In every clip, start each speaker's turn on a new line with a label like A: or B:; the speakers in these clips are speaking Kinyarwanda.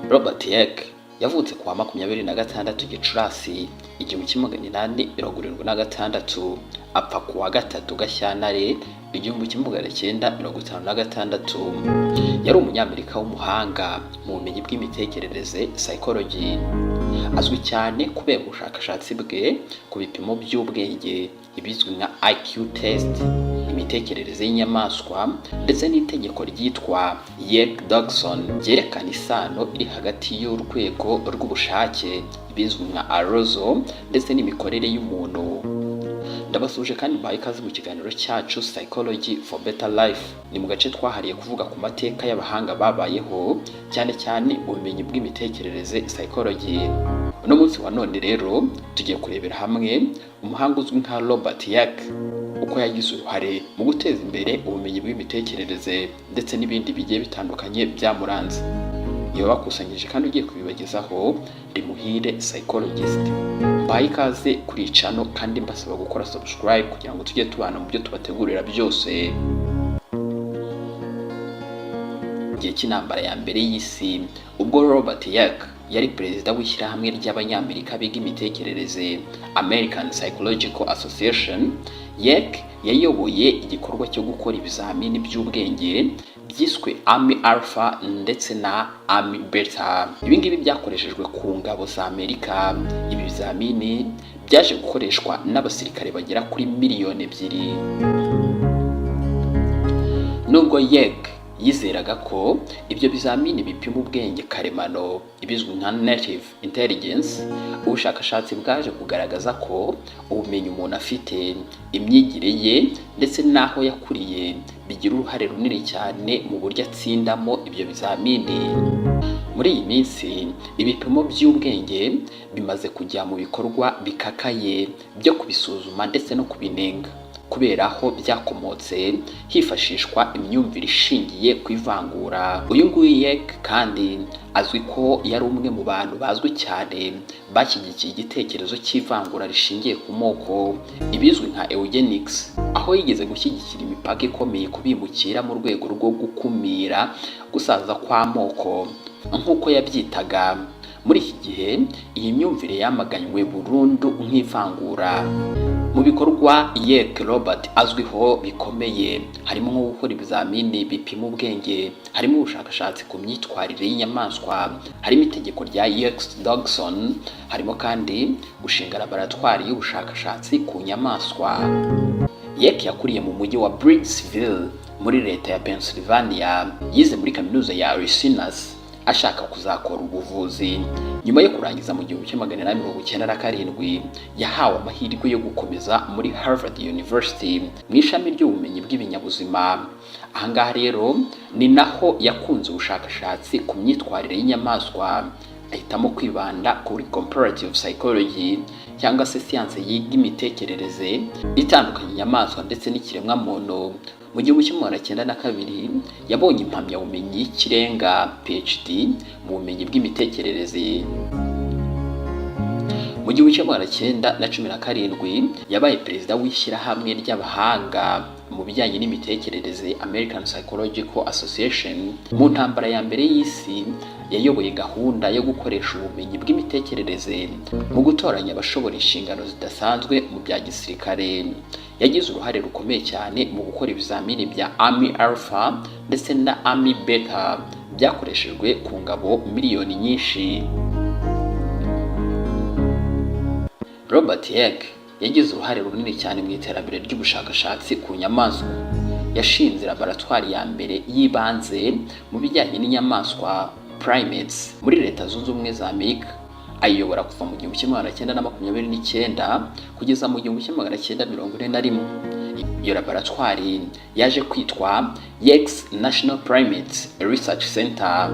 A: Robert Yeck yavutse kuwa 26 Gicurasi 1876 apfa kuwa 3 Gashyantare 1956. Yari umunyamerika w'umuhanga mu bumenyi bw'imitekerereze psychology. Azwi cyane kubera ubushakashatsi bwe ku bipimo by'ubwenge ibizwi nka IQ test, imitekerereze y'inyamaswa ndetse n'itegeko ryitwa Yeck-Dodson ryerekana isano iri hagati y'urwego rw'ubushake ibizwi nka arousal ndetse n'imikorere y'umuntu. Ndabasuje kandi mbaye ikaze mu kiganiro cyacu Psychology for Better Life. Ni mu gace twahariye kuvuga ku mateka y'abahanga babayeho cyane cyane ubumenyi bw'imitekerereze psychology. Uno munsi wa none rero tugiye kurebera hamwe umuhanga uzwi nka Robert Yeck uko yagize uruhare mu guteza imbere ubumenyi bw'imitekerereze ndetse n'ibindi bigiye bitandukanye byamuranze. Iyo bakusanyije kandi ugiye kubibagezaho ndi Muhire Psychologist. Mbaye ikaze kuri channel kandi mbasaba gukora subscribe kugira ngo tujye tubana mu byo tubategurira byose. Igihe cy'intambara ya mbere y'isi ubwo Robert Yeck yari perezida w'ishyirahamwe ry'abanyamerika biga imitekerereze American Psychological Association, Yeck yayoboye igikorwa cyo gukora ibizamini by'ubwenge byiswe Army Alpha ndetse na Army Beta. Ibi ngibi byakoreshejwe ku ngabo za Amerika. Ibi bizamini byaje gukoreshwa n'abasirikare bagera kuri 2 miliyoni. Nubwo Yeck yizeraga ko ibyo bizamini bipima ubwenge karemano ibizwi nka native intelligence, ubushakashatsi bwaje kugaragaza ko ubumenyi umuntu afite, imyigire ye ndetse n'aho yakuriye bigira uruhare runini cyane mu buryo atsindamo ibyo bizamini. Muri iyi minsi ibipimo by'ubwenge bimaze kujya mu bikorwa bikakaye byo kubisuzuma ndetse no kubinenga kubera aho byakomotse hifashishwa imyumvire ishingiye ku ivangura. Uyu nguyu Yeck kandi azwi ko yari umwe mu bantu bazwi cyane bashyigikiye igitekerezo cy'ivangura rishingiye ku moko ibizwi nka eugenics, aho yigeze gushyigikira imipaka ikomeye kubimukira mu rwego rwo gukumira gusaza kw'amoko nk'uko yabyitaga. Muri iki gihe iyi myumvire yamaganywe burundu nk'ivangura. Mu bikorwa Yeck Robert azwiho bikomeye harimo nko gukora ibizamini bipima ubwenge, harimo ubushakashatsi ku myitwarire y'inyamaswa, harimo itegeko rya Yeck-Dodson, harimo kandi gushinga laboratwari y'ubushakashatsi ku nyamaswa. Yeck yakuriye mu mujyi wa Briggsville muri leta ya Pennsylvania. Yize muri kaminuza ya Arizona ashaka kuzakora ubuvuzi. Nyuma yo kurangiza mu 1997 yahawe amahirwe yo gukomeza muri Harvard University mu ishami ry'ubumenyi bw'ibinyabuzima. Ahangaha rero ni naho yakunze ubushakashatsi ku myitwarire y'inyamaswa, ahitamo kwibanda kuri comparative psychology cyangwa se siyanse yiga imitekerereze itandukanye inyamaswa ndetse n'ikiremwa muntu. Mu 1992 yabonye impamyabumenyi y'ikirenga PhD mu bumenyi bw'imitekerereze. Mu 1917 yabaye perezida w'ishyirahamwe ry'abahanga mu bijyanye n'imitekerereze American Psychological Association. Mu ntambara ya mbere y'isi yayoboye gahunda yo gukoresha ubumenyi bw'imitekerereze mu gutoranya abashobora inshingano zidasanzwe mu bya gisirikare. Yagize uruhare rukomeye cyane mu gukora ibizamini bya Army Alpha ndetse na Army Beta byakoreshejwe ku ngabo miliyoni nyinshi. Robert Yeck yagize uruhare runini cyane mu iterambere ry'ubushakashatsi ku nyamaswa. Yashinze laboratwari ya mbere y'ibanze mu bijyanye n'inyamaswa primates muri Leta Zunze Ubumwe za Amerika. Ayobora kuva mu 1929 kugeza mu 1941. Iyo laboratwari yaje kwitwa Yeck's National Primates Research Center.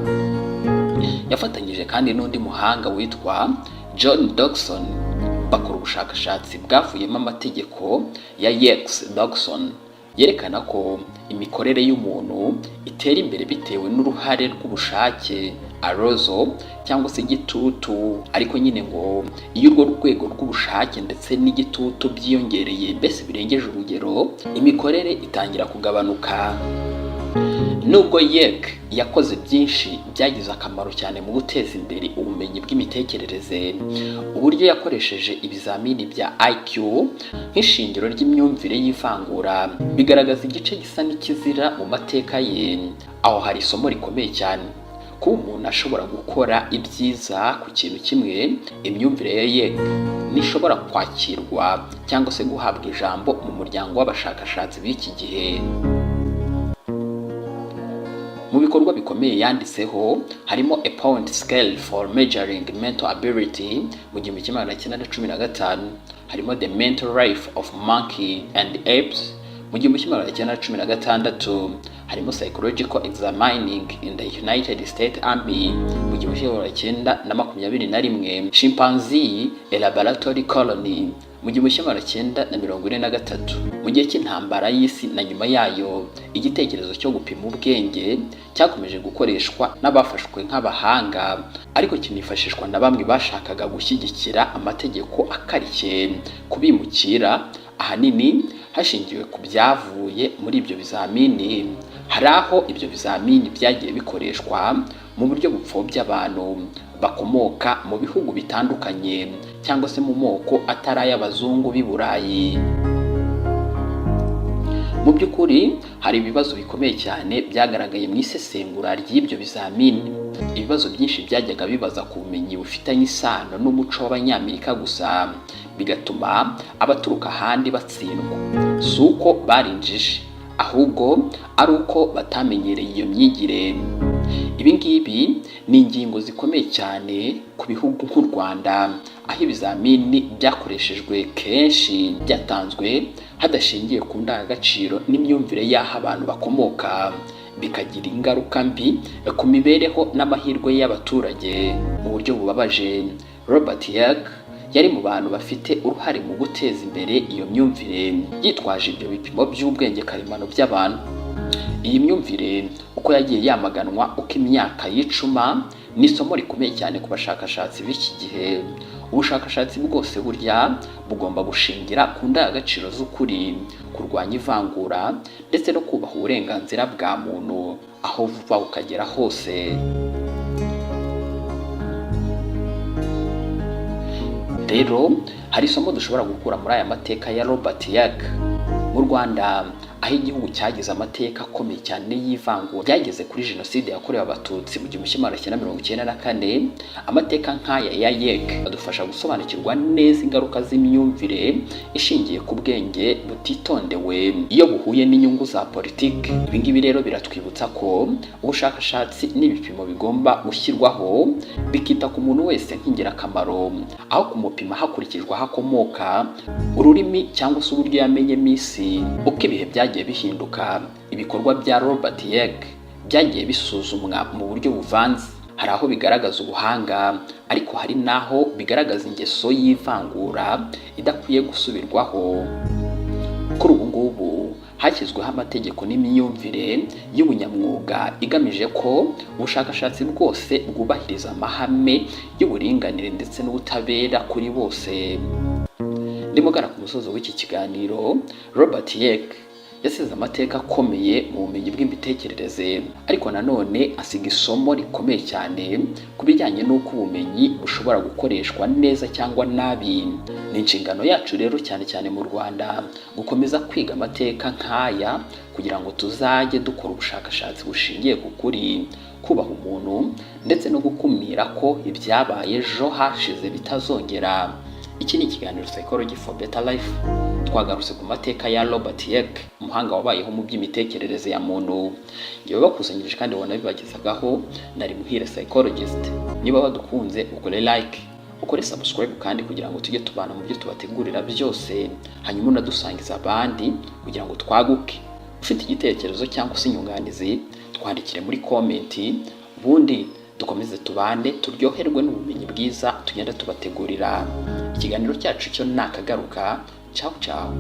A: Yafatanyije kandi n'undi muhanga witwa John Dodson bakora ubushakashatsi bwavuyemo amategeko ya Yeck-Dodson yerekana ko imikorere y'umuntu itera imbere bitewe n'uruhare rw'ubushake arousal cyangwa se igitutu, ariko nyine ngo iyo urwo rwego rw'ubushake ndetse n'igitutu byiyongereye mbese birengeje urugero imikorere itangira kugabanuka. Nubwo Yeg yakoze byinshi byagize akamaro cyane mu guteza imbere ubumenyi bw'imitekerereze, uburyo yakoresheje ibizamini bya IQ nk'ishingiro ry'imyumvire y'ivangura bigaragaza igice gisa n'ikizira mu mateka ye. Aho hari isomo rikomeye cyane. Kuba umuntu ashobora gukora ibyiza ku kintu kimwe, imyumvire ya Yeg ntishobora kwakirwa cyangwa se guhabwa ijambo mu muryango w'abashakashatsi b'iki gihe. Mu bikorwa bikomeye yanditseho harimo A Point Scale for Measuring Mental Ability mu 1915, harimo The Mental Life of Monkey and Apes mu 1916, harimo Psychological Examining in the United States Army mu 1921, Chimpanzee A Laboratory Colony mu 1943. Mu gihe cy'intambara y'isi na nyuma yayo, igitekerezo cyo gupima ubwenge cyakomeje gukoreshwa n'abafashwe nk'abahanga, ariko kinifashishwa na bamwe bashakaga gushyigikira amategeko akarishye kubimukira, ahanini hashingiwe ku byavuye muri ibyo bizamini. Hari aho ibyo bizamini byagiye bikoreshwa mu buryo bupfobya abantu bakomoka mu bihugu bitandukanye cyangwa se mu moko atari ay'abazungu b'i Burayi. Mu by'ukuri hari ibibazo bikomeye cyane byagaragaye mu isesengura ry'ibyo bizamini. Ibibazo byinshi byajyaga bibaza ku bumenyi bufitanye isano n'umuco w'Abanyamerika gusa, bigatuma abaturuka ahandi batsindwa. Si uko bari injiji, ahubwo ari uko batamenyereye iyo myigire. Ibi ngibi ni ingingo zikomeye cyane ku bihugu nk'u Rwanda, aho ibizamini byakoreshejwe kenshi byatanzwe hadashingiye ku ndangagaciro n'imyumvire y'aho abantu bakomoka, bikagira ingaruka mbi ku mibereho n'amahirwe y'abaturage. Mu buryo bubabaje, Robert Yeg yari mu bantu bafite uruhare mu guteza imbere iyo myumvire yitwaje ibyo bipimo by'ubwenge karemano by'abantu. Iyi myumvire uko yagiye yamaganwa uko imyaka yicuma ni isomo rikomeye cyane ku bashakashatsi b'iki gihe. Ubushakashatsi bwose burya bugomba gushingira ku ndangagaciro z'ukuri, kurwanya ivangura ndetse no kubaha uburenganzira bwa muntu aho buva bukagera hose. Rero hari isomo dushobora gukura muri aya mateka ya Robert Yeg. Mu Rwanda, aho igihugu cyagize amateka akomeye cyane y'ivangura ryageze kuri jenoside yakorewe abatutsi mu 1994, amateka nk'aya ya Yeg adufasha gusobanukirwa neza ingaruka z'imyumvire ishingiye ku bwenge butitondewe iyo buhuye n'inyungu za politiki. Ibi ngibi rero biratwibutsa ko ubushakashatsi n'ibipimo bigomba gushyirwaho bikita ku muntu wese nk'ingirakamaro, aho kumupima hakurikijwe aho akomoka, ururimi cyangwa se uburyo yamenyemo isi. Uko ibihe byagiye bihinduka, ibikorwa bya Robert Yeg byagiye bisuzumwa mu buryo buvanze. Hari aho bigaragaza ubuhanga, ariko hari n'aho bigaragaza ingeso y'ivangura idakwiye gusubirwaho. Kuri ubu ngubu hashyizweho amategeko n'imyumvire y'ubunyamwuga igamije ko ubushakashatsi bwose bwubahiriza amahame y'uburinganire ndetse n'ubutabera kuri bose. Ndimo gana ku musozo w'iki kiganiro. Robert Yeg yasize amateka akomeye mu bumenyi bw'imitekerereze, ariko nanone asiga isomo rikomeye cyane ku bijyanye n'uko ubumenyi bushobora gukoreshwa neza cyangwa nabi. Ni inshingano yacu rero cyane cyane mu Rwanda gukomeza kwiga amateka nk'aya kugira ngo tuzajye dukora ubushakashatsi bushingiye ku kuri, kubaha umuntu ndetse no gukumira ko ibyabaye ejo hashize bitazongera. Iki ni ikiganiro Psychology for Better Life. Twagarutse ku mateka ya Robert Yeg, umuhanga wabayeho mu by'imitekerereze ya muntu. Ngewe bakusanyirije kandi ubona bibagezagaho, nari Muhire Psychologist. Niba wadukunze ukore like, ukore subscribe kandi kugira ngo tujye tubana mu byo tubategurira byose, hanyuma unadusangiza abandi kugira ngo twaguke. Ufite igitekerezo cyangwa se inyunganizi, twandikire muri comment, ubundi dukomeze tubane turyoherwe n'ubumenyi bwiza tugenda tubategurira. Ikiganiro cyacu cyo nakagaruka. Ciao ciao.